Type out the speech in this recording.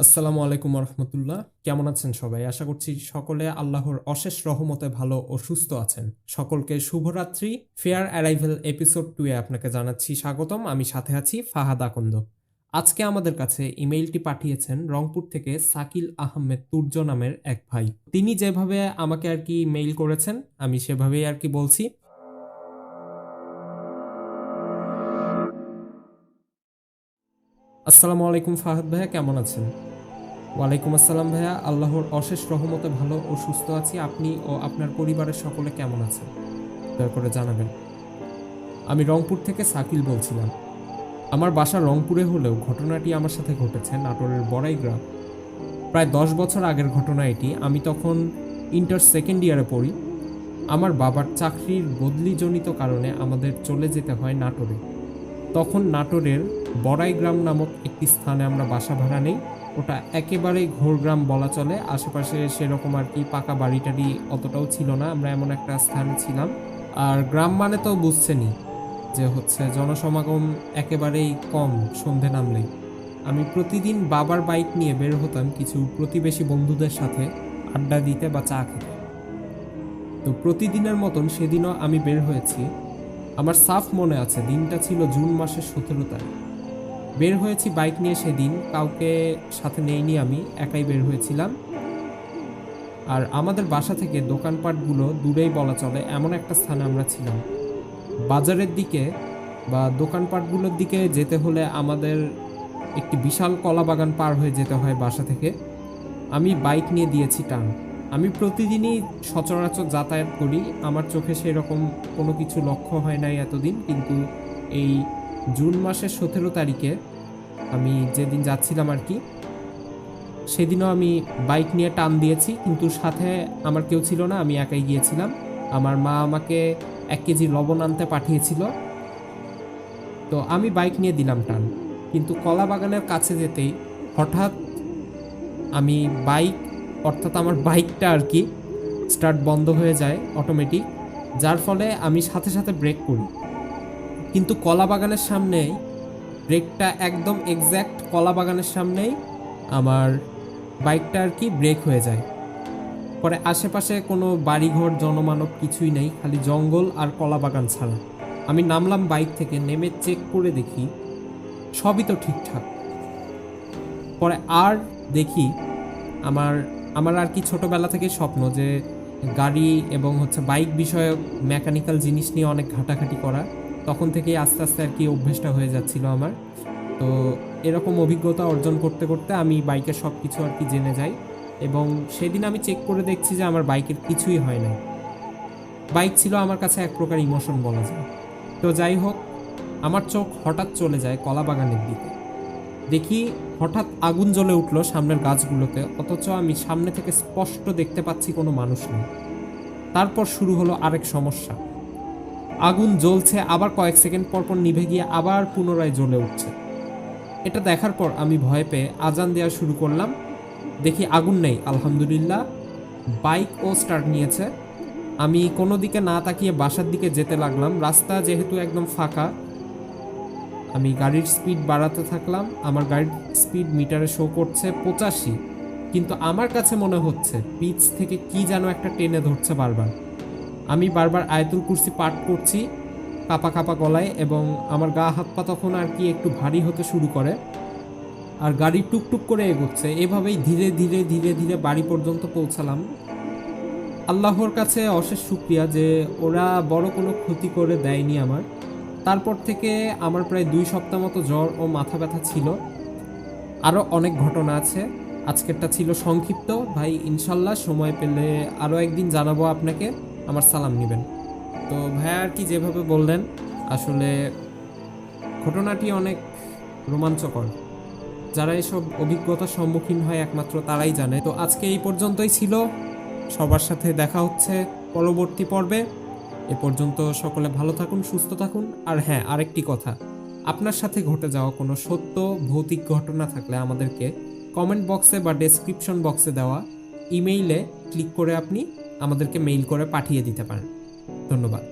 আসসালামু আলাইকুম রহমতুল্লাহ। কেমন আছেন সবাই? আশা করছি সকলে আল্লাহর অশেষ রহমতে ভালো ও সুস্থ আছেন। সকলকে শুভরাত্রি। ফেয়ার অ্যারাইভেল এপিসোড 2 এ আপনাকে জানাচ্ছি স্বাগতম। আমি সাথে আছি ফাহাদ আকন্দ। আজকে আমাদের কাছে ইমেইলটি পাঠিয়েছেন রংপুর থেকে সাকিল আহমেদ তুর্য নামের এক ভাই। তিনি যেভাবে আমাকে আর কি মেইল করেছেন আমি সেভাবেই আর কি বলছি। আসসালামু আলাইকুম ফাহাদ ভাইয়া, কেমন আছেন? ওয়ালাইকুম আসসালাম ভাইয়া, আল্লাহর অশেষ রহমতে ভালো ও সুস্থ আছি। আপনি ও আপনার পরিবারের সকলে কেমন আছেন দয়া করে জানাবেন। আমি রংপুর থেকে সাকিল বলছিলাম। আমার বাসা রংপুরে হলেও ঘটনাটি আমার সাথে ঘটেছে নাটোরের বড়াই গ্রাম। প্রায় 10 বছর আগের ঘটনা এটি। আমি তখন ইন্টার সেকেন্ড ইয়ারে পড়ি। আমার বাবার চাকরির বদলিজনিত কারণে আমাদের চলে যেতে হয় নাটোরে। তখন নাটোরের বড়াই গ্রাম নামক একটি স্থানে আমরা বাসা ভাড়া নেই। ওটা একেবারেই ঘোরগ্রাম বলা চলে। আশেপাশে সেরকম আর কি পাকা বাড়িটারি অতটাও ছিল না। আমরা এমন একটা স্থানে ছিলাম। আর গ্রাম মানে তো বুঝছেনই যে হচ্ছে জনসমাগম একেবারেই কম সন্ধে নামলেই। আমি প্রতিদিন বাবার বাইক নিয়ে বের হতাম কিছু প্রতিবেশী বন্ধুদের সাথে আড্ডা দিতে বা চা খেতে। তো প্রতিদিনের মতন সেদিনও আমি বের হয়েছি। আমার সাফ মনে আছে, দিনটা ছিল জুন মাসের 17 তারিখ। বের হয়েছি বাইক নিয়ে। সেদিন কাউকে সাথে নেইনি, আমি একাই বের হয়েছিলাম। আর আমাদের বাসা থেকে দোকানপাটগুলো দূরেই বলা চলে, এমন একটা স্থানে আমরা ছিলাম। বাজারের দিকে বা দোকানপাটগুলোর দিকে যেতে হলে আমাদের একটি বিশাল কলা বাগান পার হয়ে যেতে হয় বাসা থেকে। আমি বাইক নিয়ে দিয়েছি টান। আমি প্রতিদিনই সচরাচর যাতায়াত করি। আমার চোখে সেরকম কোনো কিছু লক্ষ্য হয় নাই এতদিন, কিন্তু এই জুন মাসের 17 তারিখে আমি যেদিন যাচ্ছিলাম আর কি, সেদিনও আমি বাইক নিয়ে টান দিয়েছি, কিন্তু সাথে আমার কেউ ছিল না, আমি একাই গিয়েছিলাম। আমার মা আমাকে 1 কেজি লবণ আনতে পাঠিয়েছিল। তো আমি বাইক নিয়ে দিলাম টান, কিন্তু কলা বাগানের কাছে যেতেই হঠাৎ আমি অর্থাৎ আমার বাইকটা আর কি স্টার্ট বন্ধ হয়ে যায় অটোমেটিক, যার ফলে আমি সাথে সাথে ব্রেক করি। কিন্তু কলা বাগানের সামনেই ব্রেকটা একদম এক্স্যাক্ট কলা বাগানের সামনেই আমার বাইকটা আর কি ব্রেক হয়ে যায়। পরে আশেপাশে কোনো বাড়িঘর জনমানব কিছুই নেই, খালি জঙ্গল আর কলা বাগান ছাড়া। আমি নামলাম বাইক থেকে, নেমে চেক করে দেখি সবই তো ঠিকঠাক। পরে আর দেখি আমার আমার আর কি ছোটোবেলা থেকে স্বপ্ন যে গাড়ি এবং হচ্ছে বাইক বিষয়ক মেকানিক্যাল জিনিস নিয়ে অনেক ঘাটাঘাটি করা। তখন থেকেই আস্তে আস্তে আর কি অভ্যেসটা হয়ে যাচ্ছিল আমার। তো এরকম অভিজ্ঞতা অর্জন করতে করতে আমি বাইকের সব কিছু আর কি জেনে যাই। এবং সেদিন আমি চেক করে দেখছি যে আমার বাইকের কিছুই হয় না। বাইক ছিল আমার কাছে এক প্রকার ইমোশন বলা যায়। তো যাই হোক, আমার চোখ হঠাৎ চলে যায় কলা বাগানের দিকে। দেখি হঠাৎ আগুন জ্বলে উঠলো সামনের গাছগুলোতে, অথচ আমি সামনে থেকে স্পষ্ট দেখতে পাচ্ছি কোনো মানুষ নেই। তারপর শুরু হলো আরেক সমস্যা। আগুন জ্বলছে, আবার কয়েক সেকেন্ড পর পর নিভে গিয়ে আবার পুনরায় জ্বলে উঠছে। এটা দেখার পর আমি ভয় পেয়ে আজান দেওয়া শুরু করলাম। দেখি আগুন নেই, আলহামদুলিল্লাহ। বাইকও স্টার্ট নিয়েছে। আমি কোনো দিকে না তাকিয়ে বাসার দিকে যেতে লাগলাম। রাস্তা যেহেতু একদম ফাঁকা, আমি গাড়ির স্পিড বাড়াতে থাকলাম। আমার গাড়ির স্পিড মিটারে শো করছে 85, কিন্তু আমার কাছে মনে হচ্ছে পিচ থেকে কি যেন একটা টেনে ধরছে বারবার। আমি বারবার আয়াতুল কুরসি পাঠ করছি কাঁপা কাঁপা গলায়, এবং আমার গা হাত পা তখন আর কি একটু ভারী হতে শুরু করে। আর গাড়ি টুকটুক করে এগোচ্ছে। এভাবেই ধীরে ধীরে ধীরে ধীরে বাড়ি পর্যন্ত পৌঁছালাম। আল্লাহর কাছে অশেষ শুকরিয়া যে ওরা বড় কোনো ক্ষতি করে দেয়নি আমার। তারপর থেকে আমার প্রায় 2 সপ্তাহ মতো জ্বর ও মাথা ব্যথা ছিল। আরও অনেক ঘটনা আছে, আজকেরটা ছিল সংক্ষিপ্ত। ভাই ইনশাল্লাহ সময় পেলে আরও একদিন জানাবো আপনাকে। আমার সালাম নেবেন। তো ভাইয়া আর কি যেভাবে বললেন, আসলে ঘটনাটি অনেক রোমাঞ্চকর। যারা এসব অভিজ্ঞতার সম্মুখীন হয় একমাত্র তারাই জানে। তো আজকে এই পর্যন্তই ছিল। সবার সাথে দেখা হচ্ছে পরবর্তী পর্বে। এ পর্যন্ত সকলে ভালো থাকুন, সুস্থ থাকুন। আর হ্যাঁ, আরেকটি কথা, আপনার সাথে ঘটে যাওয়া কোনো সত্য ভৌতিক ঘটনা থাকলে আমাদেরকে কমেন্ট বক্সে বা ডেসক্রিপশন বক্সে দেওয়া ইমেইলে ক্লিক করে আপনি আমাদেরকে মেইল করে পাঠিয়ে দিতে পারেন। ধন্যবাদ।